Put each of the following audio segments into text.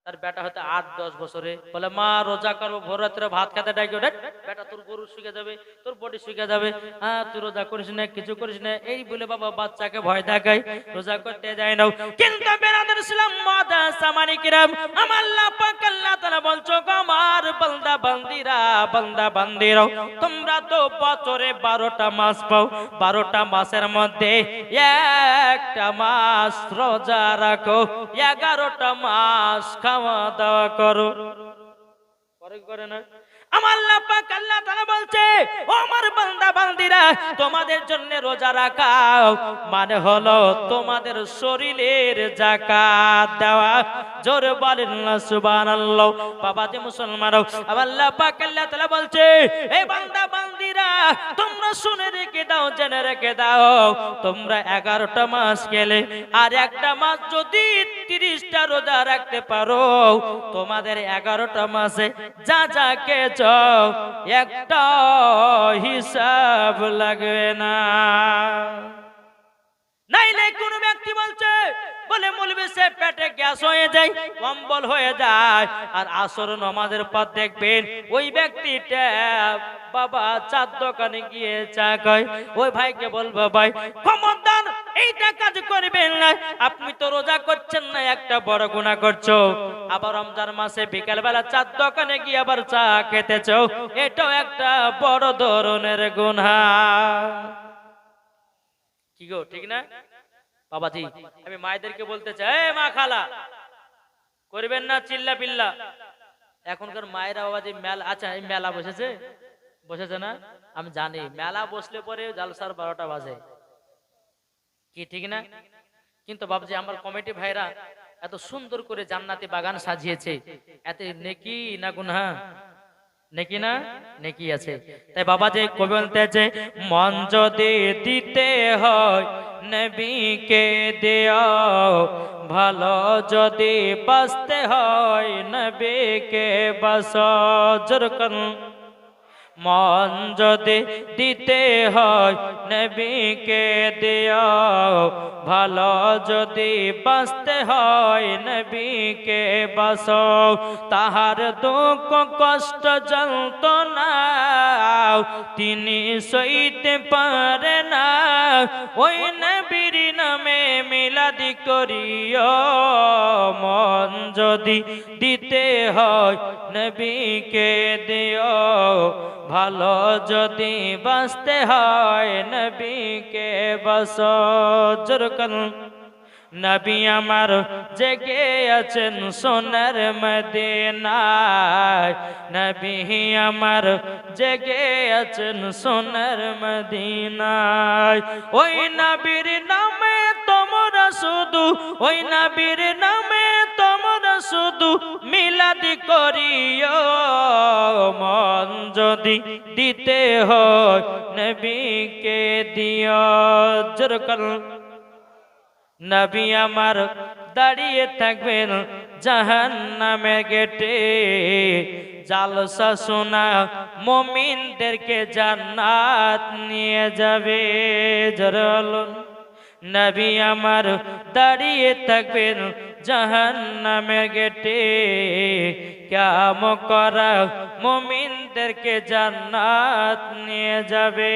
তার বেটা হয়তো 8-10 বছরে বলে মা রোজা করবো, ভোর রাত্রে ভাত খেতে ডাকি, বেটা তোর গরু শুকে যাবে, তোর বডি শুকে যাবে, হ্যাঁ তুই রোজা করিস না, কিছু করিস না, এই বলে বাবা বাচ্চাকে ভয় দেখায়, রোজা করতে যায় না। কিন্তু বেরাদার ইসলাম মাদা সামানি কিরাম, আমার আল্লাহ পাক আল্লাহ তাআলা বলছো আমার বান্দা বান্দিরা, বান্দা বান্দিরা, তোমরা তো বছরে 12টা মাস পাও, 12টা মাসের মধ্যে একটা মাস রোজা রাখো, 11টা মাস খাওয়া দাওয়া করো, করে না? আমার আল্লাহ পাক আল্লাহ তাআলা বলছে ও আমার বান্দা বান্দিরা, তোমাদের জন্য রোজা রাখাও মানে হলো তোমাদের শরীরের যাকাত দেওয়া। জোরে বলেন না সুবহানাল্লাহ। বাবাজি মুসলমানও, আল্লাহ পাক আল্লাহ তাআলা বলছে এই বান্দা বান্দিরা তোমরা শুনে রেখে দাও, জেনে রেখে দাও, তোমরা 11টা মাস গেলে আর একটা মাস যদি 30টা রোজা রাখতে পারো, তোমাদের 11টা মাসে যা যা খেয়েছ একটা হিসাব লাগবে না। নাইলে কোন ব্যক্তি বলছে বলে মৌলভী সাহেব পেটে গ্যাস হয়ে যায়, অম্বল হয়ে যায়, আর আসর নামাজের পর দেখবেন ওই ব্যক্তিটা বাবা চার দোকানে গিয়ে চা খায়। ওই ভাইকে বলবো ভাই খবরদার এইটা কাজ করবেন না, আপনি তো রোজা করছেন না, একটা বড় গুনাহ করছো। আবার রমজান মাসে বিকেল বেলা চার দোকানে গিয়ে আবার চা খেতেছো, এটাও একটা বড় ধরনের গুনাহ। কি গো ঠিক না বাবাজি? আমি মায়েদেরকে বলতে চাই মা খালা করবেন না চিল্লা পিল্লা। এখনকার মায়েরা বাবাজি মেলা, আচ্ছা এই মেলা বসেছে, বসেছে না? আমি জানি মেলা বসলে পরে জালসার 12টা বাজে, কি ঠিক না? কিন্তু বাবাজি আমার কমিটি ভাইরা এত সুন্দর করে জান্নাতি বাগান সাজিয়েছে, এতে নেকি না গুনাহ? নেকি না? নেকি আছে। তাই বাবা যে কবি বলতেছে মন যদি দিতে হয় নবীকে দিও, ভালো যদি বাঁচতে হয় নবীকে বাঁচো। জোর করুন। মন যদি দিতে হয় নবীকে দিও, ভালো যদি বাঁচতে হয় নবীকে বাঁচো। তাহার দুঃখ কষ্ট যন্ত্রণা তিনি সইতে পারে না, ওই নবীর নামে মিলাদি করিও। মন যদি দিতে হয় নবীকে দিও, ভালো যদি বাঁচতে হয় নবীকে বাঁচো। জোর করুন। নবী আমার জেগে আছেন সোনার মদিনায়, নবী আমার জেগে আছেন সোনার মদিনায়। ওই নবীর নামে তোমরা শুধু, ওই নবীর নামে তোমরা শুধু মিলাদি করিও। মন যদি দিতে হয় নবীকে দিও। জোর করুন। নবী আমার দাঁড়িয়ে থাকবেন জাহান্নামের গেটে, জালসা শোনা মুমিনদেরকে জান্নাত নিয়ে যাবে। জরুল নবী আমার দাঁড়িয়ে থাকবেন জাহান্নামের গেটে, কিয়ামত করা মুমিনদেরকে জান্নাত নিয়ে যাবে।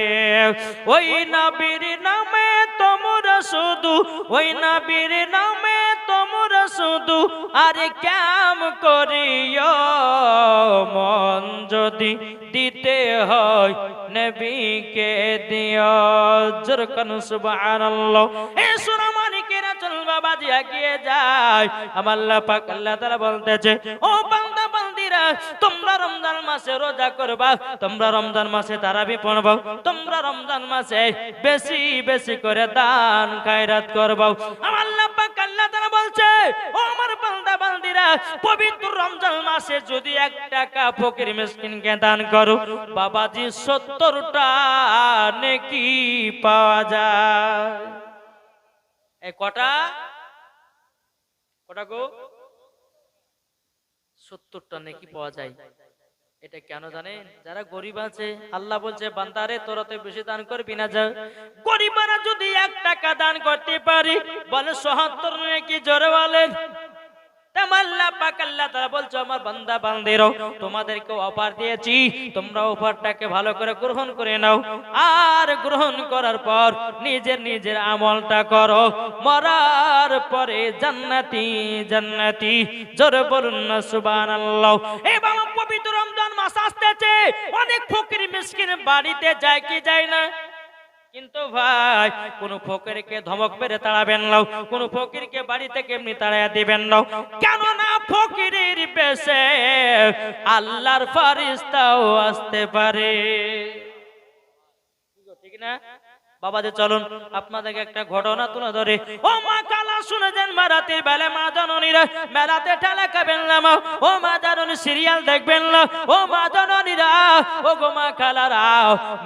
ওই নবীর নামে তোমরা শুধু, ওই নবীর নামে তোমরা শুধু আরে কাম করিও। মন যদি দিতে হয় নবীকে দিও। জোর করুন সুবহানাল্লাহ। এ সোনা মানিকেরা চল বাবাজি এগিয়ে যায়। আমার আল্লাহ পাক আল্লাহ তাআলা বলতেছে ও বান্দা বান্দিরা তোমরা রমজান মাসে রোজা করবা, তোমরা রমজান মাসে তারাবি পড়বা, তোমরা রমজান মাসে বেশি বেশি করে দান খায়রাত করবা। আমার আল্লাহ পাক আল্লাহ তাআলা বলছে ও আমার বান্দা বান্দিরা পবিত্র রমজান মাসে যদি 1 টাকা ফকির মিসকিনকে দান করো বাবাজি 70টা নেকি পাওয়া যায়। এই কটা কটা গো? 70টা নেকি পাওয়া যায়। এটা কেন জানেন? যারা গরিব আছে আল্লাহ বলছে বান্দারে তোরা তো বেশি দান করবি না, যা গরিবরা যদি 1 টাকা দান করতে পারি বলে 70 নেকি। জোরে বলেন। আল্লাহ পাক আল্লাহ তাআলা বলছে আমার বান্দা বান্দিরও তোমাদেরকে অফার দিয়েছি, তোমরা অফারটাকে ভালো করে গ্রহণ করে নাও, আর গ্রহণ করার পর নিজের নিজের আমলটা করো, মরার পরে জান্নাতি জান্নাতি। জোরে বলুন না সুবহানাল্লাহ। এই বাবা পবিত্র রমজান মাস আসতেছে, অনেক ফকির মিসকিন বাড়িতে যায় কি যায় না? কিন্তু ভাই কোন ফকিরকে ধমক মেরে তাড়াবেন না, কোন ফকিরকে বাড়ি থেকে এমনি তাড়াইয়া দিবেন না, কেননা ফকিরের বেশে আল্লাহর ফেরেশতাও আসতে পারে, ঠিক না? বাবাজি চলুন আপনাদেরকে একটা ঘটনা তুলে ধরে। ও মা কালা শুনে যান, মা রাতের বেলা মা জননীরা মেলাতে ঠেলা খাবেন না, ও মা জননী সিরিয়াল দেখবেন না, ও মা জননীরা, ও গো মা কালারা,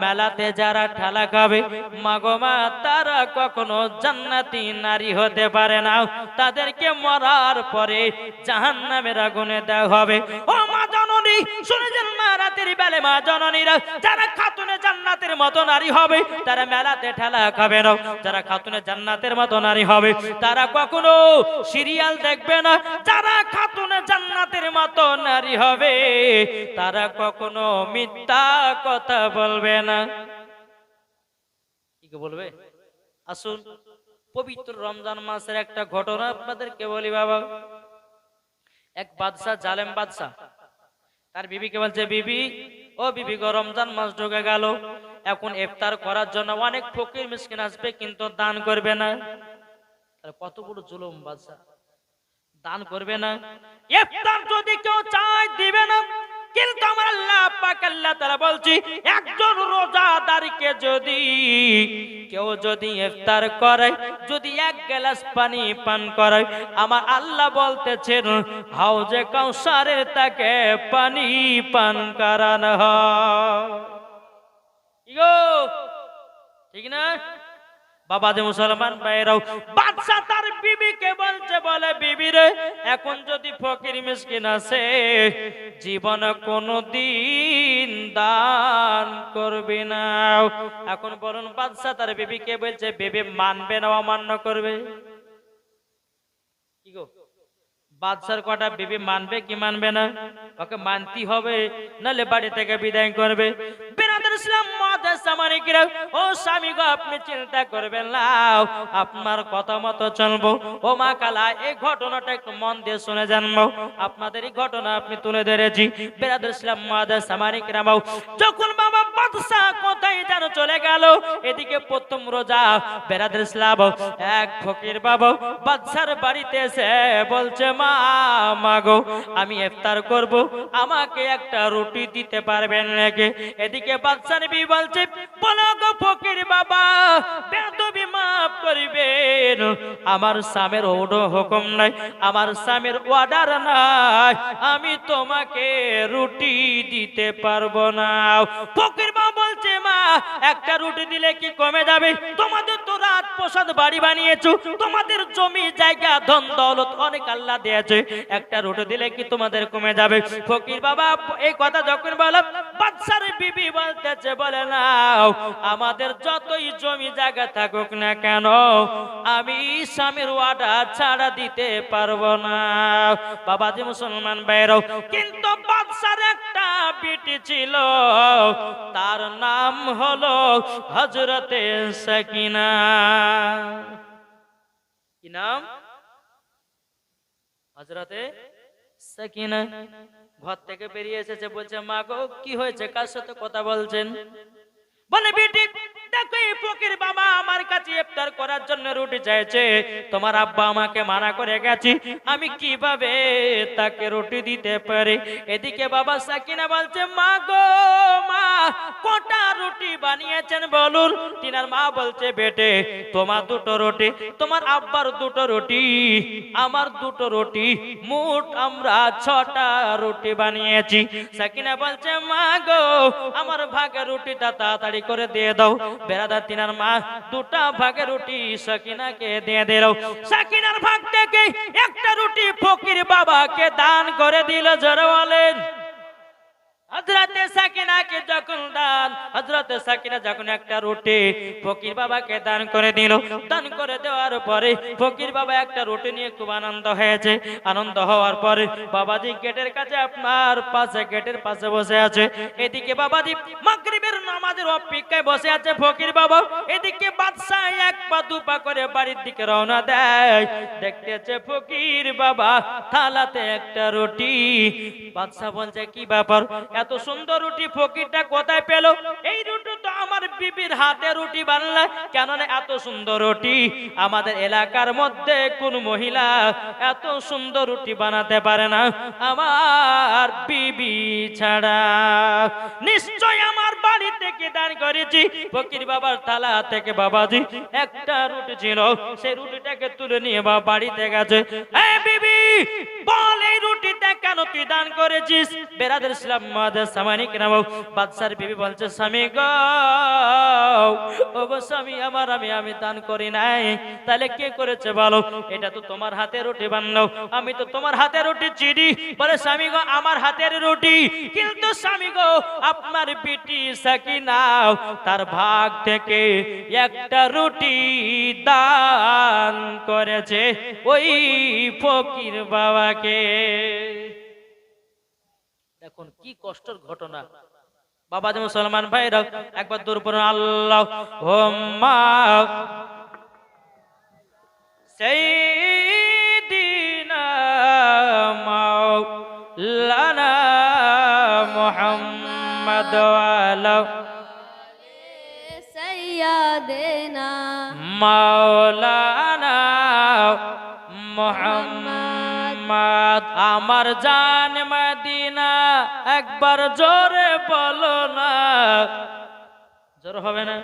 মেলাতে যারা ঠেলা খাবে মা গো মা তারা কখনো জান্নাতি নারী হতে পারে না, তাদেরকে মরার পরে জাহান্নামের আগুনে দেওয়া হবে। ও মা জননী শুনে যান, মা রাতের বেলা মা জননীরা যারা খাতুনে জান্নাতের মতো নারী হবে তারা মেলা ঠেলা খাবে না, যারা খাতুনে জান্নাতের মতো নারী হবে তারা কখনো সিরিয়াল দেখবে না, যারা খাতুনে জান্নাতের মতো নারী হবে তারা কখনো মিথ্যা কথা বলবে না। কি বলবে? আসুন পবিত্র রমজান মাসের একটা ঘটনা আপনাদেরকে বলি বাবা। এক বাদশা, জালেম বাদশা, তার বিবিকে বলছে, বিবি ও বিবি গো রমজান মাস ঢুকে গেল, এখন ইফতার করার জন্য অনেক ফকির মিসকিন আসবে কিন্তু দান করবে না। কত বড় জুলুম বাদশা, দান করবে না, ইফতার যদি কেউ চায় দিবে না। কিন্তু আমার আল্লাহ পাক আল্লাহ তাআলা বলছি, একজন রোজাদারকে কেউ যদি ইফতার করে, যদি এক গ্লাস পানি পান করে, আমার আল্লাহ বলতেছেন হাউজে কাউসারে তাকে পানি পান করানো হয়। ঠিক না বাবা? যে মুসলমান ভাইরাও, বাদশা তার বিবিকে বলছে, বলে বিবি রে, এখন যদি ফকির মিসকিন আছে জীবনে কোনদিন দান করবে না। এখন বলুন বাদশা তার বিবিকে বলছে, বিবি মানবে না অমান্য করবে? কি গো বাদশার কটা বিবি মানবে কি মানবে না? ওকে মানতে হবে, নালে বাড়ি থেকে বিদায় করবে। ও স্বামী গো, আপনি চিন্তা করবেন না, আপনার কথা মতো চলবো। ও মা কালা, এই ঘটনাটা একটু মন দিয়ে শুনে জানবো, আপনাদের এই ঘটনা আপনি তুলে ধরেছি। বেরাদুল ইসলাম মুআদ্দাস সামারিক রামাও, যখন বাবা বাদশা কোথায় যেন চলে গেল, এদিকে প্রথম রোজা বেরাদুল ইসলাম এক ফকির বাবা বাদশার বাড়িতে এসে বলছে, মা গো আমি ইফতার করব, আমাকে একটা রুটি দিতে পারবেন নাকি? এদিকে বাদশার বিবি বলছে, বলো গো ফকির বাবা, বেয়াদবি মাফ করিবেন, আমার স্বামীর হুকুম নাই, আমার স্বামীর অর্ডার নাই, আমি তোমাকে রুটি দিতে পারবো না। ফকির বাবা বলছে, মা একটা রুটি দিলে কি কমে যাবে? তোমাদের তো রাত প্রসাদ বাড়ি বানিয়েছো, তোমাদের জমি জায়গা ধন দৌলত অনেক আল্লাহ দিয়েছে, একটা রুটি দিলে কি তোমাদের কমে যাবে? ফকির বাবা এই কথা যখন বলল, বাদশার বিবি বলতেছে, বলে না, আমাদের যতই জমি জায়গা থাকুক না কেন, আমি স্বামীর অর্ডার ছাড়া দিতে পারবো না। বাবাজি মুসলমান ভাইরাও, কিন্তু বাদশার একটা বিটি ছিল, তার নাম হলো হযরতে সাকিনা। কি নাম? হযরতে সাকিনা। ঘর থেকে বেরিয়ে এসেছে, বলছে, মা গো কি হয়েছে, কার সাথে কথা বলছেন? বলে, বেটি দেখো এই ফকির বাবা আমার কাছে ইফতার করার জন্য রুটি চাইছে, তোমার আব্বা আমাকে মানা করে গেছে, আমি কিভাবে তাকে রুটি দিতে পারি? এদিকে বাবা সাকিনা বলছে, মা গো মা কটা রুটি বানিয়েছেন বলুন? তিনার মা বলছে, বেটে তোমার দুটো রুটি, তোমার আব্বার দুটো রুটি, আমার দুটো রুটি, মোট আমরা 6টা রুটি বানিয়েছি। সাকিনা বলছে, মা গো আমার ভাগের রুটিটা তাড়াতাড়ি করে দিয়ে দাও। বেরাদার তিনার মা 2টা ভাগের রুটি সাকিনাকে দিয়ে দিল। সাকিনার ভাগ থেকে একটা রুটি ফকির বাবাকে দান করে দিল। জোরে বলেন হযরতে সাকিনাকে যখন দান, হযরতে সাকিনা যখন একটা রুটি ফকির বাবাকে দান করে দিল, দান করে দেওয়ার পরে ফকির বাবা একটা রুটি নিয়ে খুব আনন্দ হয়েছে। আনন্দ হওয়ার পরে বাবাজি গেটের কাছে, আপনার পাশে গেটের পাশে বসে আছে। এদিকে বাবাজি মাগরিবের নামাজের অপেক্ষায় বসে আছে ফকির বাবা। এদিকে বাদশা এক পা দু পা করে বাড়ির দিকে রওনা দেয়। দেখতেছে ফকির বাবা থালাতে একটা রুটি। বাদশা বলছে কি ব্যাপার, এত সুন্দর রুটি ফকিরটা কোথায় পেল? এই রুটি তো আমার বিবির হাতে রুটি বানালে, কেন না এত সুন্দর রুটি আমাদের এলাকার মধ্যে কোন মহিলা এত সুন্দর রুটি বানাতে পারে না আমার বিবি ছাড়া। নিশ্চয় আমার বাড়ি থেকে দান করেছি। ফকির বাবার থালা থেকে বাবাজি একটা রুটি ছিল, সেই রুটিটাকে তুলে নিয়ে বাবা বাড়িতে গেছে। এই বিবি বল, এই রুটিটা কেন তুই দান করেছিস? বেরাদের ইসলাম মাদের সামানিক নাম। বাদশার বিবি বলছে স্বামী গো, ও গো স্বামী আমার, আমি দান করি নাই। তাহলে কে করেছে বলো? এটা তো তোমার হাতে রুটি বানাও, আমি তো তোমার হাতে রুটি চিনি। বলে স্বামী গো আমার হাতের রুটি, কিন্তু স্বামী গো আপনার বিটি সাকিনা তার ভাগ থেকে একটা রুটি দান করেছে ওই ফকির বাবাকে। দেখুন কি কষ্টের ঘটনা। বাবা যে মুসলমান ভাইরা একবার দূর পড়ুন আল্লাহ হুম্মা সাইয়্যিদিনা মাওলানা মুহাম্মদ ওয়ালা সাইয়্যিদিনা মাওলানা মুহাম্মদ। আমার জান মদিনা একবার জোরে বলো না, জোর হবে না?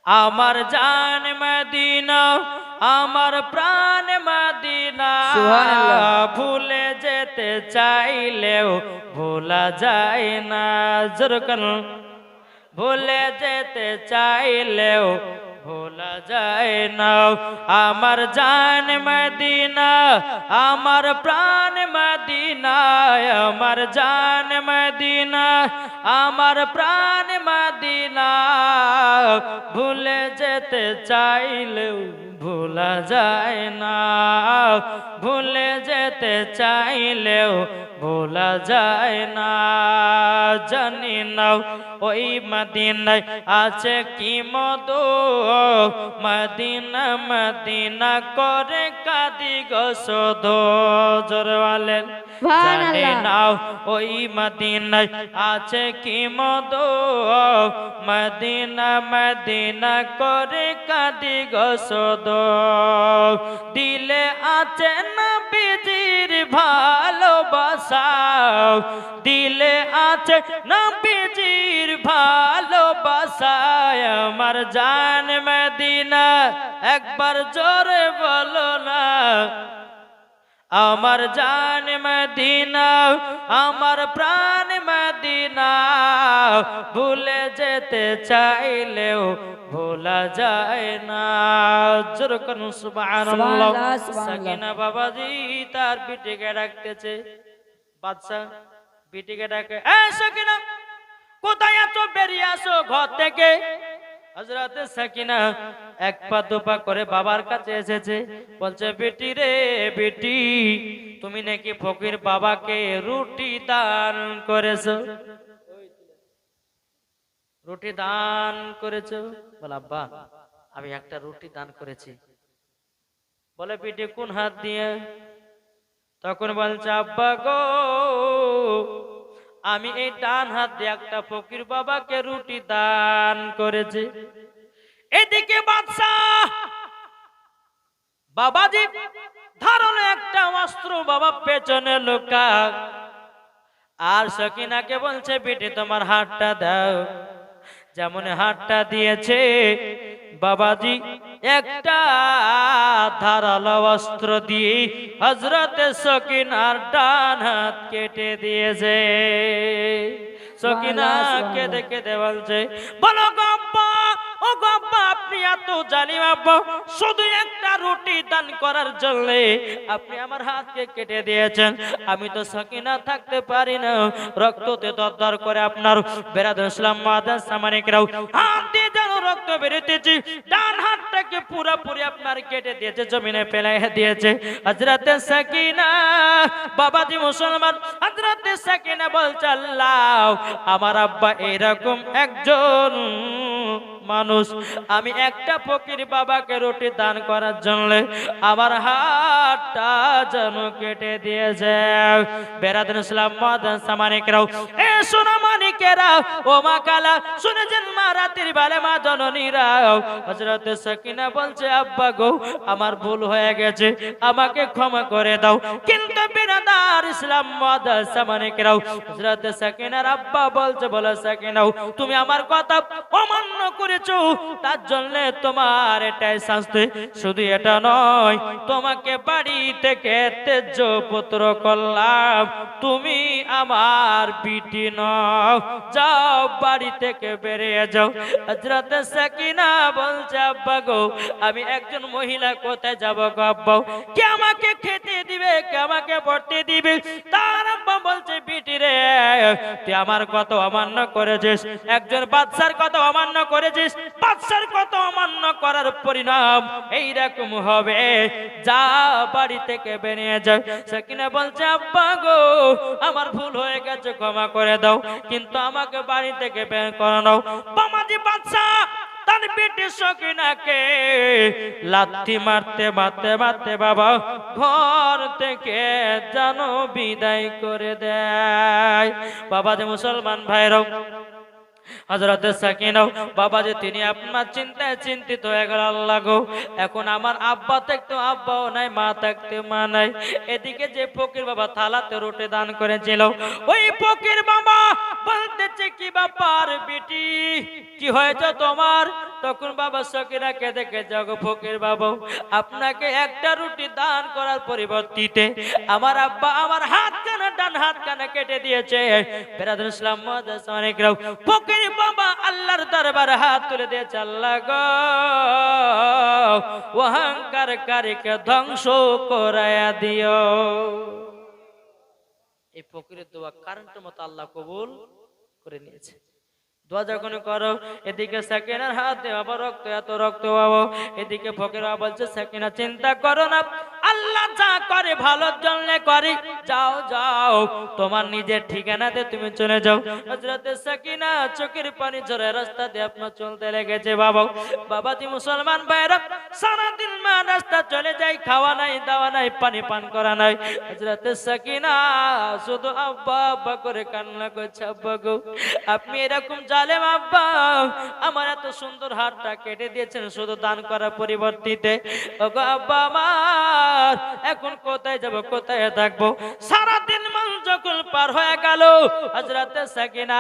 আমার জান মদিনা, আমার প্রাণ মদিনা, ভুলে যেতে চাইলেও ভোলা যায় না। জোর কেন? ভুলে যেতে চাইলেও ভোলা যায় না। আমার জান মদিনা, আমার প্রাণ মদিনা, আমার জান মদিনা, আমার প্রাণ মদিনা, ভুলে যেতে চাইলেও ভোলা যায় না। ভুলে যেতে চাইলেও ভোলা যায় না। জানি না ওই মদিনায় আছে কি মধু, মদিনা মদিনা করে কাঁদি গো শুধু। জোরে বলেন জানি না ওই মদিনায় আছে কি মধু, মদিনা মদিনা করে কাঁদি গো শুধু। দিলে আছে নবীজির ভালোবাসা, দিলে আছে নবীজির ভালোবাসা। আমার জান মদিনা একবার জোরে বলো না, আমার জান মদিনা, আমার প্রাণ মদিনা, ভুলে যেতে চাইলেও ভোলা যায় না। জোরে বলুন সুবহানাল্লাহ। সাকিনা বাবাজি তার বিটিকে ডাকতেছে। বাদশা বিটিকে ডাকে, এ সাকিনা কোথায় আছো? বেরিয়ে আসো ঘর থেকে। হযরতে সাকিনা এক পা দু পা করে বাবার কাছে এসেছে। বলছে বেটি রে বেটি, তুমি নাকি ফকির বাবাকে রুটি দান করেছো, রুটি দান করেছো? বলে আব্বা আমি একটা রুটি দান করেছি। বলে বেটি কোন হাত দিয়ে? তখন বলছে আব্বা গো আমি এই ডান হাত দিয়ে একটা ফকির বাবাকে রুটি দান করেছি। এদিকে বাদশা বাবাজি ধারণে একটা অস্ত্র বাবা পেছনে লুকা, আর সকিনাকে বলছে বেটি তোমার হাতটা দাও। যেমন হাতটা দিয়েছে বাবাজি একটা ধারালো অস্ত্র দিয়ে হযরতে সকিনার ডান হাত কেটে দিয়েছে। সকিনা কেঁদে কেঁদে বলছে বলো গো আব্বা, ও ও গো আব্বা, আপনি এত জালিম আব্বা, শুধু একটা রুটি দান করার জন্য আপনি আমার হাতকে কেটে দিয়েছেন। আমি তো সাকিনা থাকতে পারি না, রক্ততে দরদর করে আপনার বেরাদুল ইসলাম মাদান সামানিকরাও হাত দিয়ে যেন রক্ত বেরোতেছে, ডান হাতটাকে পুরোপুরি আপনার কেটে দিয়েছে, জমিনে ফেলাই দিয়েছে। হযরতে সাকিনা বাবাজি মুসলমান, হযরতে সাকিনা বলছে আল্লাহ, আমার আব্বা এরকম একজন মানুষ, আমি একটা ফকির বাবাকে রুটি দান করার জন্য আমার হাতটা যেন কেটে দিয়েছে। বেরাদুল ইসলাম মাদান সামানিকরাও, এ সোনা মানিকেরা, ও মা কালা শুনেছেন মা রাতের বেলা মা জননীরাও, হযরতে সাকিনা বলছে আব্বা গো, আমার ভুল হয়ে গেছে, আমাকে ক্ষমা করে দাও। কিন্তু বেরাদুল ইসলাম মাদান সামানিকরাও, হযরতে সাকিনার আব্বা বলছে, বলে সাকিনাও, তুমি আমার কথা অমান্য করেছো, তার জন্য তোমার এটাই শাস্তি। শুধু এটা নয়, তোমাকে বাড়ি থেকে তেজ্য পুত্র করলাম, তুমি আমার বিটি নও, যাও বাড়ি থেকে বেরিয়ে যাও। হযরতে সাকিনা বলছে আব্বা গো, আমি একজন মহিলা, কোথায় যাব গো আব্বা? কে আমাকে খেতে দিবে, কে আমাকে পড়তে দিবে? তার আব্বা বলছে বিটি রে, তুই আমার কথা অমান্য করেছিস, একজন বাদশার কথা অমান্য করেছিস, বাদশার কথা অমান্য করার পরিণাম এইরকম হবে, যা বাড়ি থেকে বেরিয়ে যাও। সাকিনা বলছে আব্বা গো, আমার ভুল হয়ে গেছে, ক্ষমা করে দাও, কিন্তু আমাকে বাড়ি থেকে বের করে দাও। বামাজি বাদশা তার বেটি সাকিনাকে লাথি মারতে মারতে মারতে বাবা ঘর থেকে যেন বিদায় করে দেয়। বাবা যে মুসলমান ভাইরাও, হযরতে সাকিনাও বাবাজি তিনি আপনার চিন্তায় চিন্তিত হয়ে গেল, আল্লাহ গো, এখন আমার আব্বা থাকতে আব্বাও নাই, মা থাকতে মা নাই। এদিকে যে ফকির বাবা থালাতে রুটি দান করেছিল, ওই ফকির বাবা বলতেছে কি ব্যাপার বেটি, কি হয়েছে তোমার? তখন বাবা সাকিনাকে দেখে, যাও ফকির বাবা, আপনাকে একটা রুটি দান করার পরিবর্তে আমার আব্বা আমার হাতখানা, ডান হাতখানা কেটে দিয়েছে। বেরাদুল ইসলাম মাদান সামানিকরাও, ফকির বাবা আল্লাহর দরবারে হাত তুলে দিয়েছে, আল্লাহ গো, অহংকারকারীকে ধ্বংস করায়া দিও। এই ফকিরের দোয়া কারেন্টের মতো আল্লাহ কবুল করে নিয়েছে। দোয়া যখন করো, এদিকে সাকিনার হাতে আবার রক্ত, এত রক্ত পাবো। এদিকে ফকির বাবা বলছে সাকিনা চিন্তা করো না, আল্লাহ যা করে ভালোর জন্য করে, যাও যাও তোমার নিজের ঠিকানাতে তুমি চলে যাও। হযরতে সাকিনা চোখের পানি ঝরে রাস্তা দিয়ে আপনার চলতে লেগেছে। বাবা বাবাজি মুসলমান ভাইরা, সারাদিন মা রাস্তা চলে যায়, খাওয়া নাই, দাওয়া নাই, পানি পান করা নাই। হযরতে সাকিনা শুধু আব্বা আব্বা করে কান্না করছে, আব্বা গো, আপনি এরকম জালেম আব্বা, আমার এত সুন্দর হাতটা কেটে দিয়েছেন শুধু দান করার পরিবর্তে। ওগো আব্বা আমার, এখন কোথায় যাব, কোথায় থাকবো? সারাদিন মান যখন পার হয়ে গেল, হযরতে সাকিনা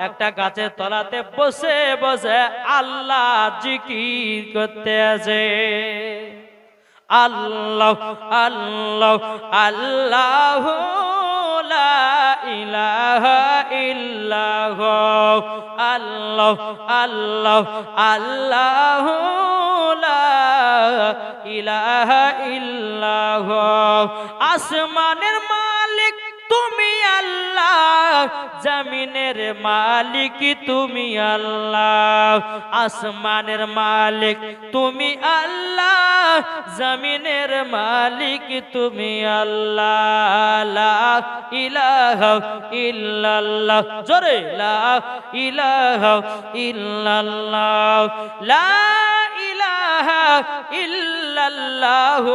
একটা গাছের তলাতে বসে বসে আল্লাহ জিকির করতে আছে। আল্লাহ আল্লাহ আল্লাহ লা ইলাহা ইল্লাহ, আল্লাহ আল্লাহ আল্লাহ লা ইলাহা ইল্লাহ। আসমানের মালিক তুমি আল্লাহ, জমিনের মালিক তুমি আল্লাহ। আসমানের মালিক তুমি আল্লাহ, জমিনের মালিক তুমি আল্লাহ। লা ইলাহা ইল্লাল্লাহ, জোরে লা ইলাহা ইল্লাল্লাহ, লা ইলাহা ইল্লাল্লাহ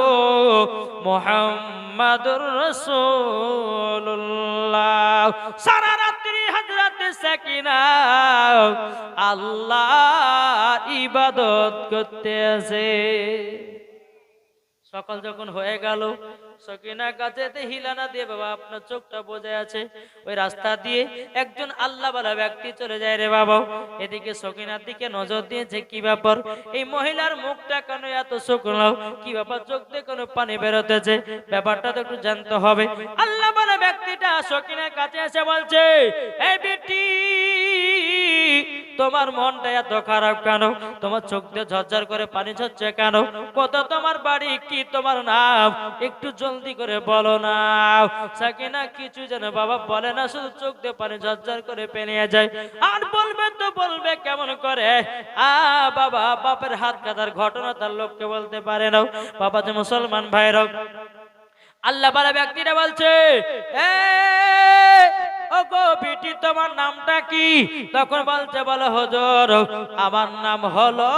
মুহাম্মাদুর রাসূলুল্লাহ। সারা রাত্রি হযরতে সাকিনা আল্লাহর ইবাদত করতে আছে। সকাল যখন হয়ে গেল, সাকিনা গাছেতে হিলানা দিয়ে, বাবা আপনার চোখটা বোঝা আছে, ওই রাস্তা দিয়ে একজন আল্লাহওয়ালা ব্যক্তি চলে যায় রে বাবা। এদিকে সাকিনার দিকে নজর দিয়েছে, কি ব্যাপার, এই মহিলার মুখটা কেন এত শুকনো, কি ব্যাপার, চোখ দিয়ে কোনো পানি বেরোতেছে, ব্যাপারটা তো একটু জানতে হবে। আল্লাহওয়ালা ব্যক্তিটা সাকিনার কাছে এসে বলছে, এই বেটি তোমার মনটা এত খারাপ কেন? তোমার চোখ দিয়ে ঝরঝর করে পানি ঝরছে কেন? কত তোমার বাড়ি, কি তোমার নাম? একটু জলদি করে বলো না। সাকিনা কিছু যেন বাবা বলে না, শুধু চোখ দিয়ে পানি ঝরঝর করে পেনিয়ে যায়। আর বলবে তো বলবে কেমন করে? বাবা, বাপের হাত কাটার ঘটনা তার লোককে বলতে পারে না। বাবা যে মুসলমান ভাইরা, আল্লাহ বালা ব্যক্তিরা বলছে, এ ও গো বেটি, তোমার নামটা কি? তখন বলছে, বলো হুজুর, আমার নাম হলো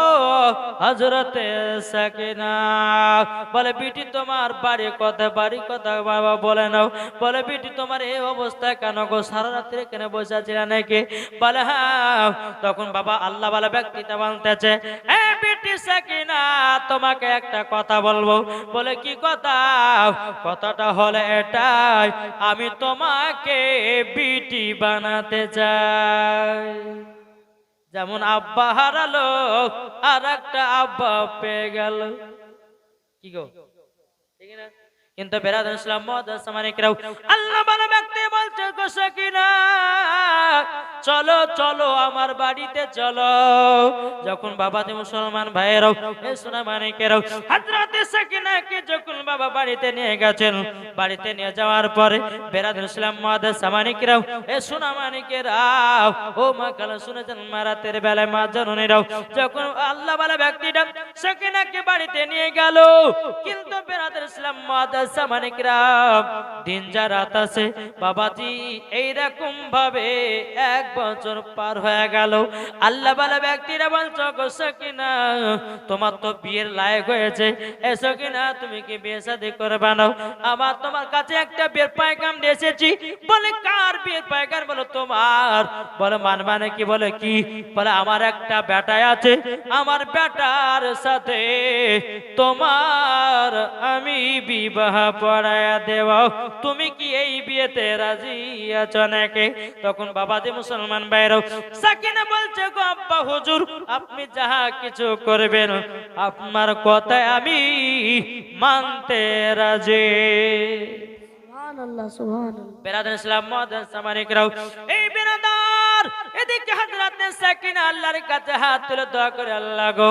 হযরতে সাকিনা। বলে বেটি, তোমার বাড়ি কোথায়? বাড়ি কোথায় বাবা বলে নাও। বলে বেটি, তোমার এই অবস্থা কেন গো? সারা রাত্রে কেন বসে আছিলা নাকি? বলে হ্যাঁ। তখন বাবা আল্লাহ বালা ব্যক্তিটা বলতেছে, এ বেটি সাকিনা, তোমাকে একটা কথা বলবো। বলে কি কথা? কথাটা হলো এটাই, আমি তোমাকে বিটি বানাতে চাই। যেমন আব্বা হারালো আর একটা আব্বা পেয়ে গেল। কি গো, ঠিক না? কিন্তু বেরাদুল ইসলাম মুআদ্দাস সামানিকরাও, আল্লাহ বালা ব্যক্তি বলছে, গো সাকিনা, চলো চলো আমার বাড়িতে চলো। যখন বাবাজি মুসলমান ভাইয়েরাও, এ সোনা মানিকেরাও, হযরতে সাকিনাকে যখন বাবা বাড়িতে নিয়ে গেছেন, বাড়িতে নিয়ে যাওয়ার পরে বেরাদুল ইসলাম মুআদ্দাস সামানিকরাও, এ সোনা মানিকেরাও, ও মা কালা শুনেছেন মা রাতের বেলায় মা জননীরাও, যখন আল্লাহ বালা ব্যক্তিটা সাকিনাকে বাড়িতে নিয়ে গেল, কিন্তু বেরাদুল ইসলাম মুআদ্দাস সামানিকরাও, দিন যা রাত আছে বাবাজি, এইরকম ভাবে 1 বছর পার হয়ে গেল। আল্লাহ বালা ব্যক্তিরা বলছো, গো সাকিনা, তোমার তো বিয়ের লায়ক হয়েছে, এ সাকিনা, তুমি কি বিয়ে শাদী করবে না? আমার তোমার কাছে একটা বিয়ের পায়গাম নিয়ে এসেছি। বলে কার বিয়ের পায়গাম? বলো তোমার। বলে মানবা নাকি? বলে কি? বলে আমার একটা বেটা আছে, আমার বেটার সাথে তোমার আমি বিবাহ পড়ায়া দেব, তুমি কি এই বিয়েতে রাজি আছো নাকি? তখন বাবাজি মুসলমান ভাইরাও, সাকিনা বলছে, গো আব্বা হুজুর, আপনি যাহা কিছু করবেন আপনার কথায় আমি মানতে রাজি। সুবহানাল্লাহ, সুবহানাল্লাহ। বেরাদার ইসলাম মুআদ্দাস সামানিকরাও, এই বেরাদার, এদিকে হযরতে সাকিনা আল্লাহর কাছে হাত তুলে দোয়া করে, আল্লাহ গো,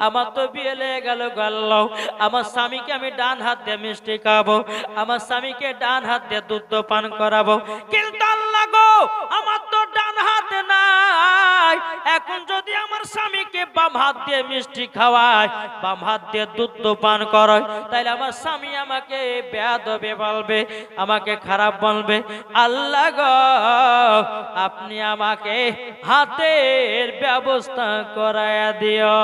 আমার তো বিয়ে লেগে গেল গো আল্লাহ, আমার স্বামীকে আমি ডান হাত দিয়ে মিষ্টি খাবো, আমার স্বামীকে ডান হাত দিয়ে দুধ পান করাবো, কিন্তু আল্লাহ গো, আমার তো ডান হাত নাই। এখন যদি আমার স্বামীকে বাম হাত দিয়ে মিষ্টি খাওয়ায়, বাম হাত দিয়ে দুধ পান করায়, তাইলে আমার স্বামী আমাকে বেয়াদবি বলবে, আমাকে খারাপ বলবে। আল্লাহ গো, আপনি আমাকে হাতের ব্যবস্থা করায়া দিও।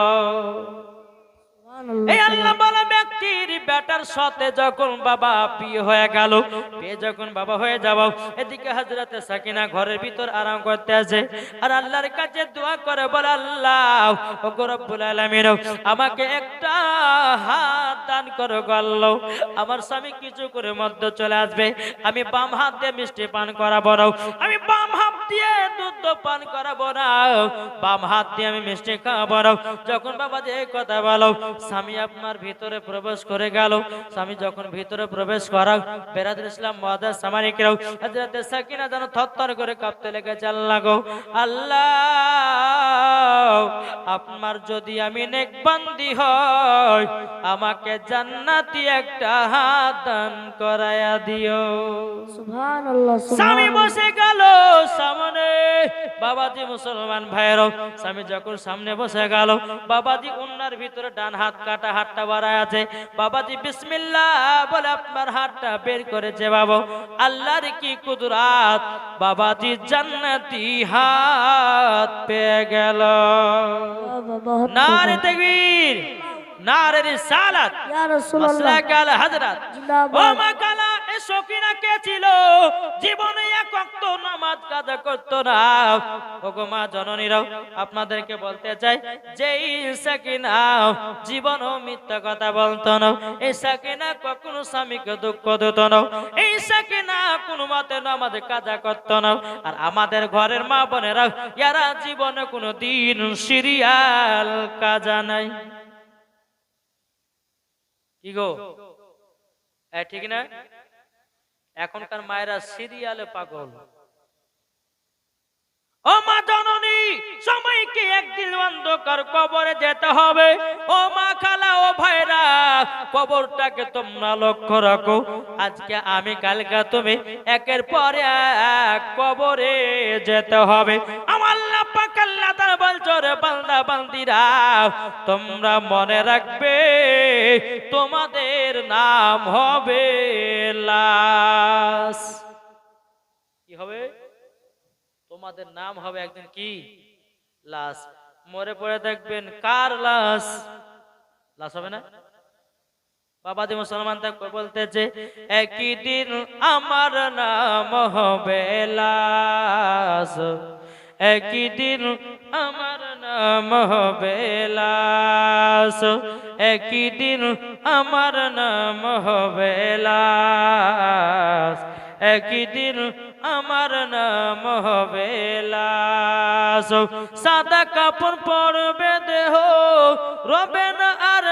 এই আল্লাহ বলা ব্যক্তির বেটার সাথে যখন বাবা বিয়ে হয়ে গেল, বিয়ে যখন বাবা হয়ে যাব, এদিকে হযরতে সাকিনা ঘরের ভিতর আরাম করতে আছে, আর আল্লাহর কাছে দোয়া করে, বলে আল্লাহ, ওগো রব্বুল আলামিন, আমাকে একটা হাত দান করো গো আল্লাহ, আমার স্বামী কিছু করে মধ্যে চলে আসবে, আমি বাম হাত দিয়ে মিষ্টি পান করাবো না, আমি বাম হাত দিয়ে দুধ পান করাবো না, বাম হাত দিয়ে আমি মিষ্টি খাওয়াবো না। যখন বাবা যে কথা বলো, স্বামী আপনার ভিতরে প্রবেশ করে গেল। স্বামী যখন ভিতরে প্রবেশ করা, বেরাদুল ইসলাম মুআদ্দাস সামানিকরাও, হযরতে সাকিনা যেন থরথর করে কাঁপতে লেগেছে। আল্লাহ গো, আল্লাহ, আপনার যদি আমি নেকবান্দি হই, আমাকে জান্নাতি একটা হাত দান করায়া দিও। সুবহানাল্লাহ, স্বামী সুবহানাল্লাহ। বসে গেল সামনে। বাবাজি মুসলমান ভাইয়েরও, স্বামী যখন সামনে বসে গেল, বাবাজি উন্নার ভিতরে ডান হাত কাটা, হাতটা বাড়ায় আছে। বাবাজি বিসমিল্লাহ বলে আপনার হাতটা বের করেছে। বাবা, আল্লাহর কি কুদরাত, বাবাজি জান্নাতি হাত পেয়ে গেল। নারে তাকবীর, নারে রিসালাত, ইয়া রাসূলুল্লাহ, মাসলাক আল হযরত। ও জিন্দাবাদ। মা কালা, এ সকিনা কে ছিল? জীবনে এক ওয়াক্ত নামাজ কাজা করতো না। ওগো মা জননীরাও, আপনাদেরকে বলতে চাই যে এই সাকিনা জীবনও মিথ্যা কথা বলতো না। এই সাকিনা কখনো স্বামীকে দুঃখ দিত না। এই সাকিনা কোনো মতে নামাজ কাজা করতো না। আর আমাদের ঘরের মা বোনেরা, এরা জীবনে কোনো দিন সিরিয়াল কাজা নাই। কি গো, ঠিক না? এখনকার মায়েরা সিরিয়ালে পাগল। ও ও মা জননী, সময়কে একদিন অন্ধকার কবরে যেতে হবে। ও মা খালা, ও ভাইরা, কবরটাকে তোমরা লক্ষ্য রাখো। আজকে আমি, কালকা তুমি, একের পর এক কবরে যেতে হবে। আমার আল্লাহ পাক আল্লাহ তাআলা বলছো, রে বান্দা বান্দিরা, তোমরা মনে রাখবে তোমাদের নাম হবে লাশ। কি হবে? তোমাদের নাম হবে একদিন কি? লাশ। মরে পড়ে দেখবেন কার লাশ? লাশ হবে না? বাবাজি মুসলমান থাকবে বলতেছে, একই দিন আমার নাম হবে লাশ, একই দিন আমার নাম হবে লাশ, একই দিন আমার নাম হবে লাশ, একই দিন আমার নাম হবে লাশ। সাদা কাপড় পরবে দেহ, রবে না আর